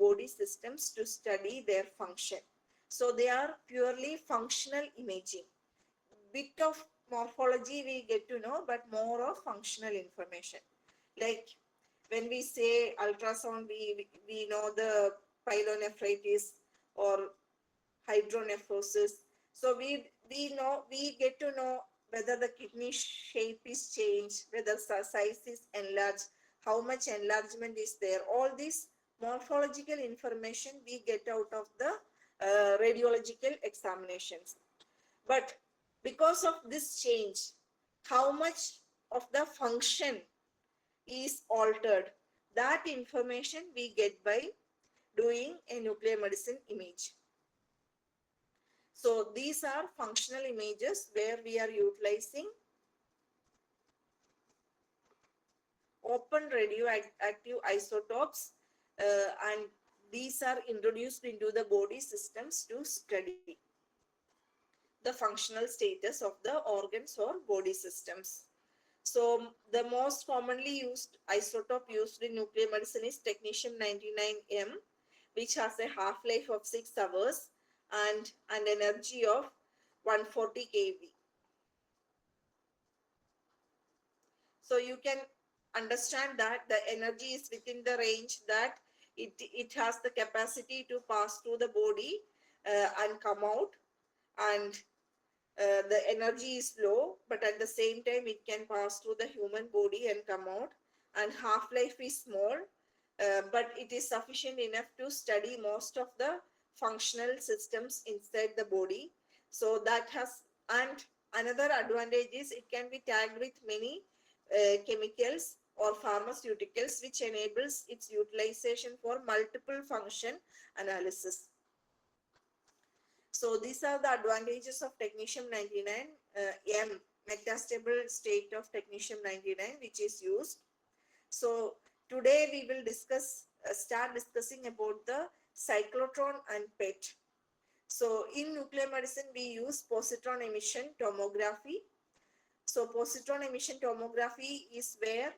body systems to study their function. So they are purely functional imaging. Bit of morphology we get to know, but more of functional information. Like when we say ultrasound, we know the pyelonephritis or hydronephrosis. So we get to know whether the kidney shape is changed, whether size is enlarged, how much enlargement is there. All this morphological information we get out of the radiological examinations. But because of this change, how much of the function is altered, that information we get by doing a nuclear medicine image. So these are functional images where we are utilizing open radioactive isotopes, and these are introduced into the body systems to study the functional status of the organs or body systems. So the most commonly used isotope used in nuclear medicine is technetium-99m, which has a half-life of 6 hours and an energy of 140 keV. So you can understand that the energy is within the range that it has the capacity to pass through the body and come out, and the energy is low, but at the same time it can pass through the human body and come out, and half-life is small, but it is sufficient enough to study most of the functional systems inside the body. So that has, and another advantage is it can be tagged with many chemicals or pharmaceuticals, which enables its utilization for multiple function analysis. So these are the advantages of technetium-99 M, metastable state of technetium-99, which is used. So today we will start discussing about the cyclotron and PET. So in nuclear medicine we use positron emission tomography. So positron emission tomography is where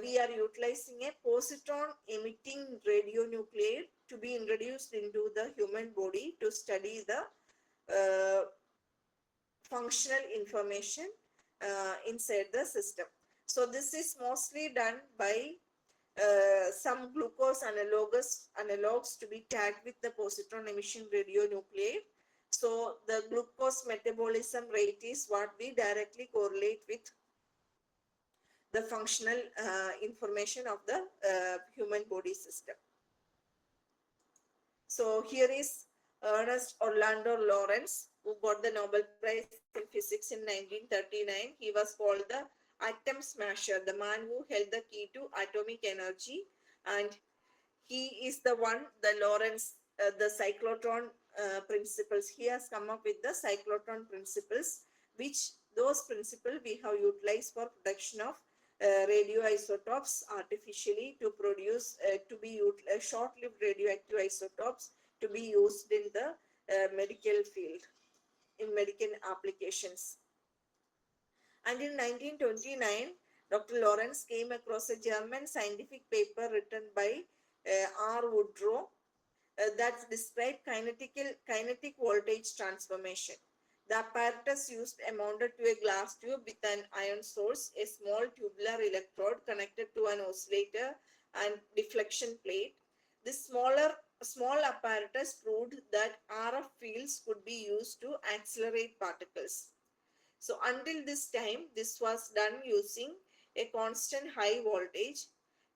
we are utilizing a positron emitting radionuclide to be introduced into the human body to study the functional information inside the system. So this is mostly done by some glucose analogs to be tagged with the positron emission radionuclide. So the glucose metabolism rate is what we directly correlate with the functional information of the human body system. So here is Ernest Orlando Lawrence, who got the Nobel Prize in Physics in 1939. He was called the atom smasher, the man who held the key to atomic energy, and he is the one, the Lawrence, the cyclotron principles. He has come up with the cyclotron principles, which those principles we have utilized for production of radioisotopes artificially to produce short-lived radioactive isotopes to be used in the medical field, in medical applications. And in 1929, Dr. Lawrence came across a German scientific paper written by R. Woodrow that described kinetic voltage transformation. The apparatus used amounted to a glass tube with an ion source, a small tubular electrode connected to an oscillator and deflection plate. This small apparatus proved that RF fields could be used to accelerate particles. So until this time, this was done using a constant high voltage.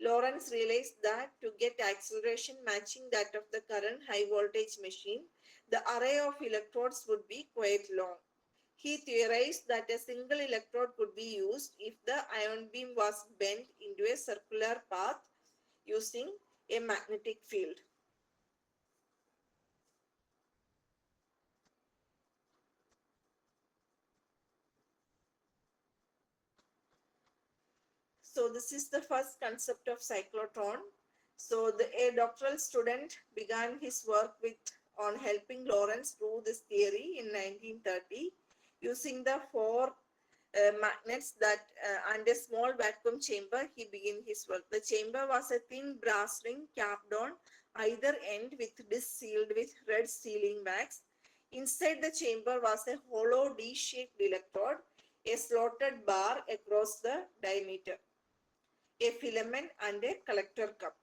Lawrence realized that to get acceleration matching that of the current high voltage machine, the array of electrodes would be quite long. He theorized that a single electrode could be used if the ion beam was bent into a circular path using a magnetic field. So this is the first concept of cyclotron. So a doctoral student began his work on helping Lawrence prove this theory in 1930 using the four magnets and a small vacuum chamber. He began his work. The chamber was a thin brass ring capped on either end with disc sealed with red sealing wax. Inside the chamber was a hollow D-shaped electrode, a slotted bar across the diameter, a filament and a collector cup.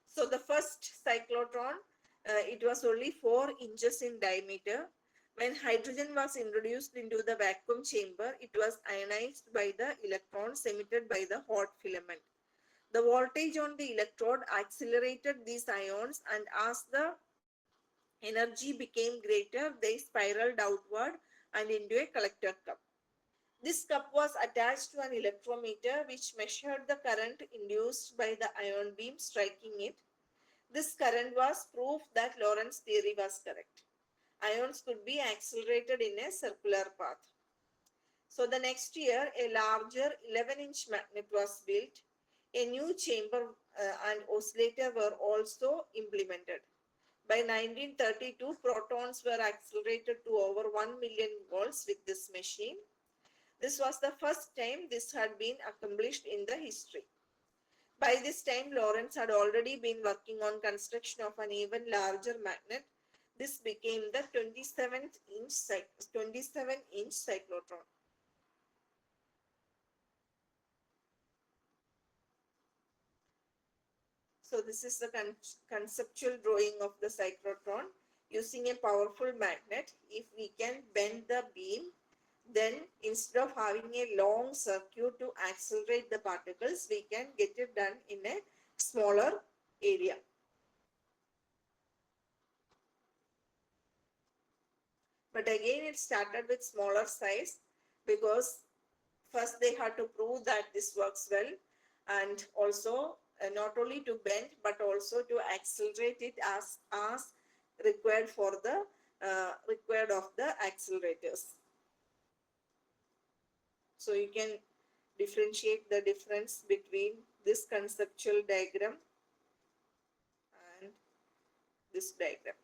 So the first cyclotron, it was only 4 inches in diameter. When hydrogen was introduced into the vacuum chamber, it was ionized by the electrons emitted by the hot filament. The voltage on the electrode accelerated these ions, and as the energy became greater, they spiraled outward and into a collector cup. This cup was attached to an electrometer which measured the current induced by the ion beam striking it. This current was proof that Lorentz theory was correct. Ions could be accelerated in a circular path. So the next year, a larger 11-inch magnet was built. A new chamber and oscillator were also implemented. By 1932, protons were accelerated to over 1 million volts with this machine. This was the first time this had been accomplished in the history. By this time, Lorentz had already been working on construction of an even larger magnet. This became the 27-inch cyclotron. So this is the conceptual drawing of the cyclotron. Using a powerful magnet, if we can bend the beam, then instead of having a long circuit to accelerate the particles, we can get it done in a smaller area. But again, it started with smaller size because first they had to prove that this works well, and also not only to bend but also to accelerate it as required for the required of the accelerators. So you can differentiate the difference between this conceptual diagram and this diagram.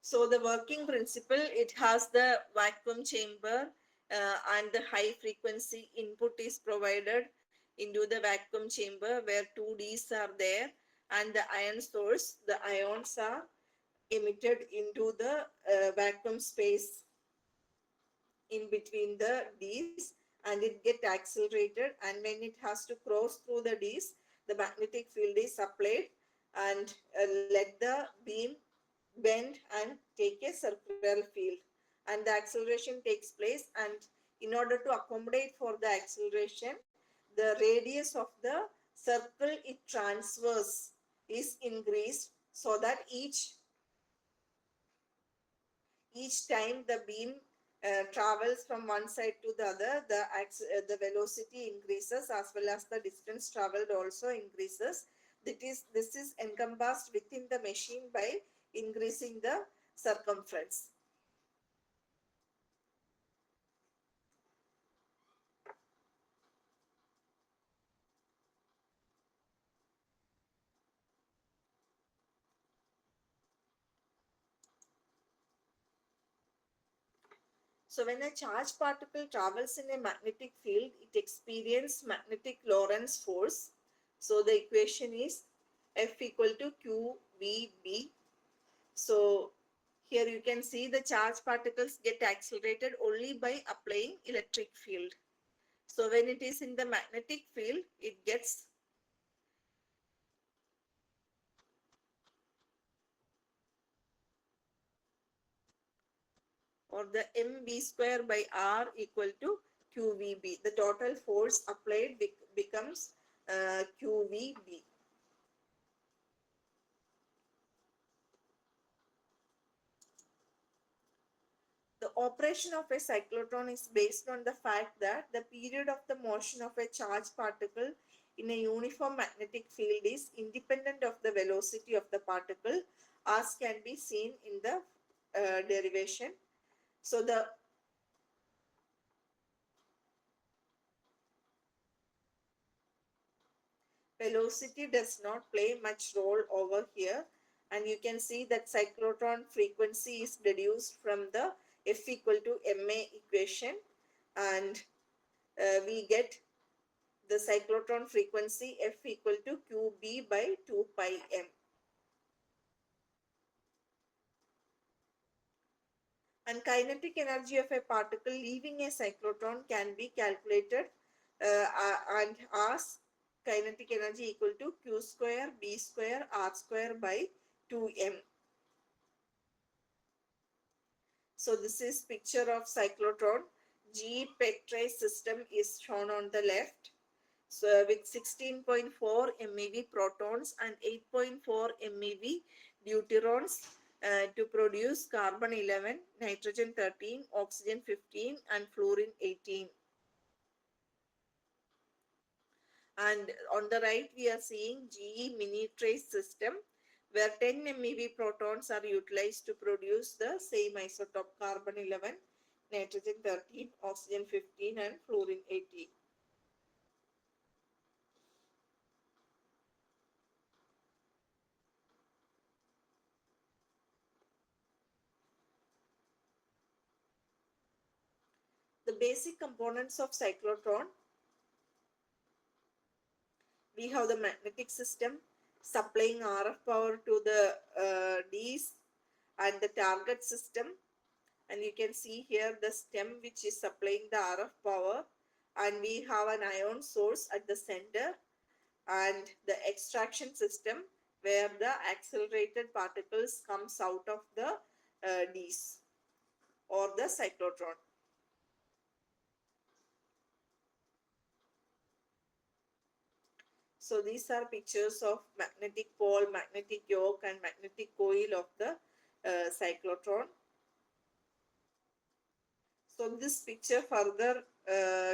So the working principle, it has the vacuum chamber and the high frequency input is provided into the vacuum chamber where two Ds are there, and the ion source, the ions are emitted into the vacuum space in between the Ds, and it get accelerated, and when it has to cross through the Ds, the magnetic field is applied and let the beam bend and take a circular field, and the acceleration takes place, and in order to accommodate for the acceleration, the radius of the circle it transverse is increased, so that each time the beam travels from one side to the other, the velocity increases as well as the distance traveled also increases. This is encompassed within the machine by increasing the circumference. So when a charged particle travels in a magnetic field, it experiences magnetic Lorentz force. So the equation is F equal to QVB. So here you can see the charged particles get accelerated only by applying electric field. So when it is in the magnetic field, it gets or the mv square by r equal to qvb. The total force applied becomes qvb. The operation of a cyclotron is based on the fact that the period of the motion of a charged particle in a uniform magnetic field is independent of the velocity of the particle, as can be seen in the derivation. So the velocity does not play much role over here, and you can see that cyclotron frequency is deduced from the F equal to ma equation, and we get the cyclotron frequency F equal to qb by 2 pi m. And kinetic energy of a particle leaving a cyclotron can be calculated and as kinetic energy equal to q square b square r square by 2m. So this is picture of cyclotron. G Petri system is shown on the left. So with 16.4 MeV protons and 8.4 MeV deuterons to produce carbon 11, nitrogen 13, oxygen 15 and fluorine 18. And on the right we are seeing GE mini trace system where 10 MeV protons are utilized to produce the same isotope carbon 11, nitrogen 13, oxygen 15 and fluorine 18. The basic components of cyclotron: we have the magnetic system supplying RF power to the Ds, and the target system, and you can see here the stem which is supplying the RF power, and we have an ion source at the center, and the extraction system where the accelerated particles comes out of the Ds or the cyclotron. So these are pictures of magnetic pole, magnetic yoke and magnetic coil of the cyclotron. So this picture further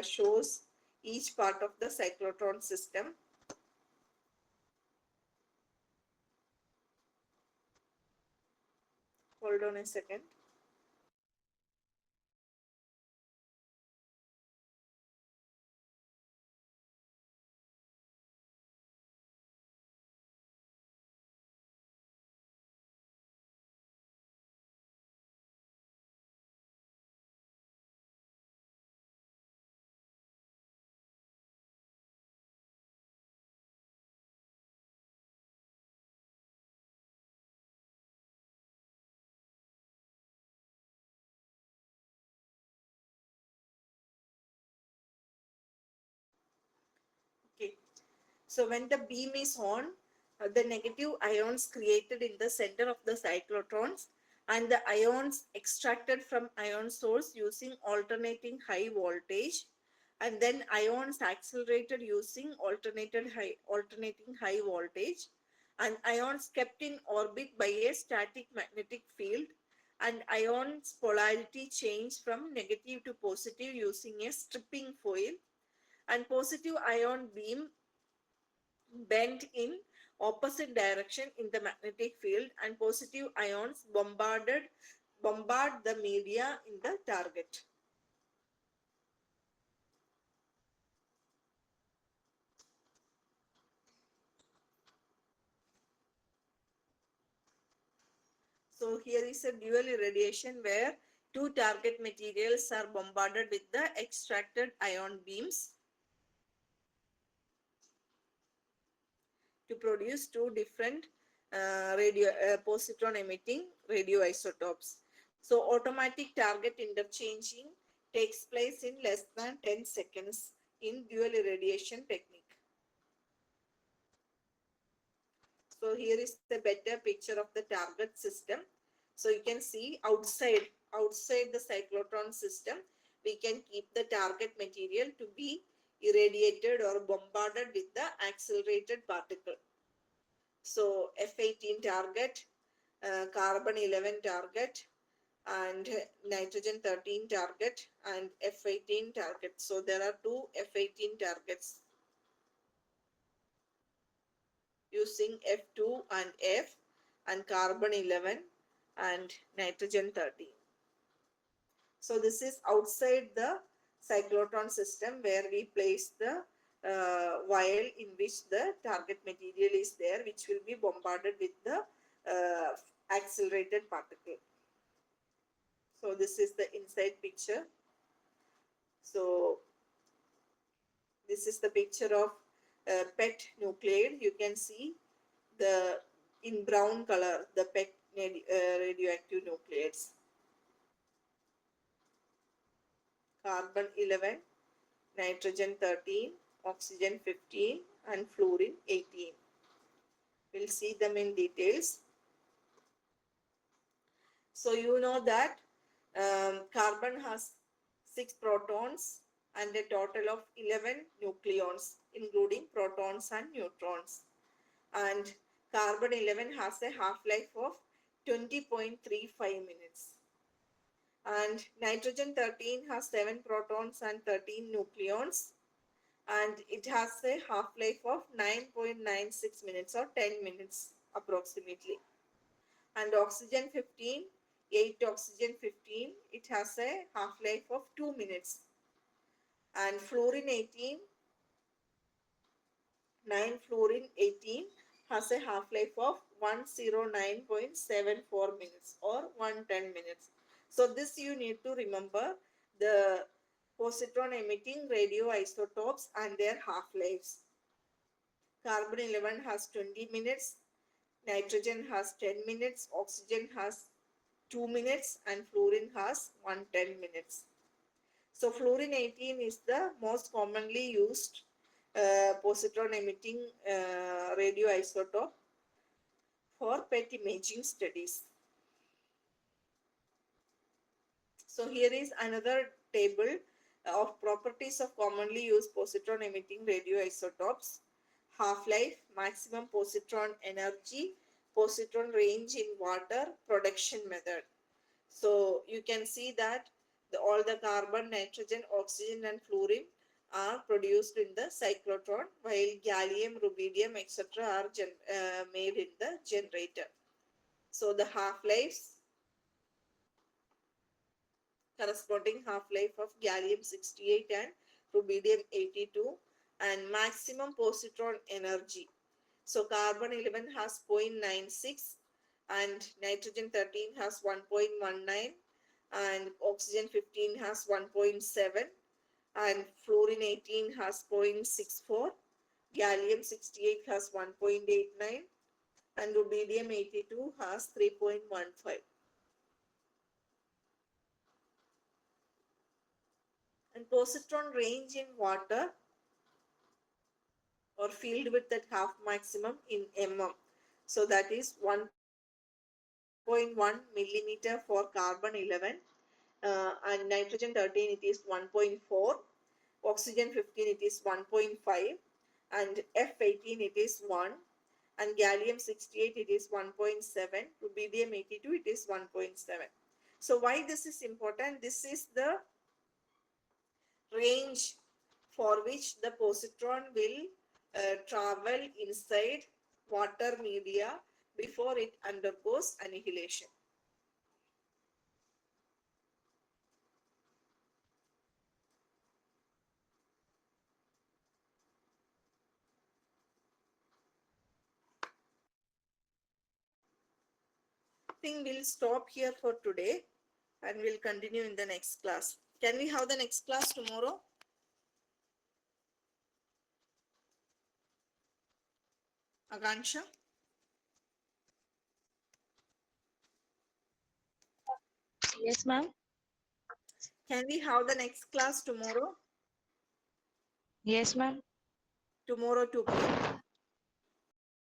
shows each part of the cyclotron system. Hold on a second. Okay. So when the beam is on, the negative ions created in the center of the cyclotrons and the ions extracted from ion source using alternating high voltage, and then ions accelerated using alternating high voltage, and ions kept in orbit by a static magnetic field, and ions polarity change from negative to positive using a stripping foil, and positive ion beam bent in opposite direction in the magnetic field, and positive ions bombard the media in the target. So here is a dual irradiation where two target materials are bombarded with the extracted ion beams to produce two different positron emitting radioisotopes. So automatic target interchanging takes place in less than 10 seconds in dual irradiation technique. So here is the better picture of the target system. So you can see outside the cyclotron system, we can keep the target material to be irradiated or bombarded with the accelerated particle. So F18 target, carbon 11 target, and nitrogen 13 target, and F18 target. So there are two F18 targets using F2 and F, and carbon 11 and nitrogen 13. So this is outside the cyclotron system where we place the vial in which the target material is there, which will be bombarded with the accelerated particle. So this is the inside picture. So this is the picture of PET nuclide. You can see the in brown color the PET radioactive nuclides. Carbon 11, nitrogen 13, oxygen 15, and fluorine 18. We'll see them in details. So you know that carbon has 6 protons and a total of 11 nucleons, including protons and neutrons. And carbon 11 has a half-life of 20.35 minutes. And nitrogen 13 has 7 protons and 13 nucleons, and it has a half-life of 9.96 minutes or 10 minutes approximately. And oxygen 15, 8 oxygen 15, it has a half-life of 2 minutes. And fluorine 18, 9 fluorine 18 has a half-life of 109.74 minutes or 110 minutes. So this you need to remember, the positron emitting radioisotopes and their half-lives. Carbon 11 has 20 minutes, nitrogen has 10 minutes, oxygen has 2 minutes, and fluorine has 110 minutes. So fluorine 18 is the most commonly used positron emitting radioisotope for PET imaging studies. So here is another table of properties of commonly used positron emitting radioisotopes. Half-life, maximum positron energy, positron range in water, production method. So you can see that all the carbon, nitrogen, oxygen and fluorine are produced in the cyclotron, while gallium, rubidium, etc. are made in the generator. So the half-lives, corresponding half-life of gallium 68 and rubidium 82, and maximum positron energy. So carbon 11 has 0.96 and nitrogen 13 has 1.19 and oxygen 15 has 1.7 and fluorine 18 has 0.64, gallium 68 has 1.89 and rubidium 82 has 3.15. And positron range in water or field width at half maximum in mm. So that is 1.1 millimeter for carbon 11 and nitrogen 13 it is 1.4, oxygen 15 it is 1.5 and F18 it is 1 and gallium 68 it is 1.7, rubidium 82 it is 1.7. So why this is important? This is the range for which the positron will travel inside water media before it undergoes annihilation. I think we'll stop here for today and we'll continue in the next class. Can we have the next class tomorrow? Akansha? Yes, ma'am. Can we have the next class tomorrow? Yes, ma'am. Tomorrow 2 p.m.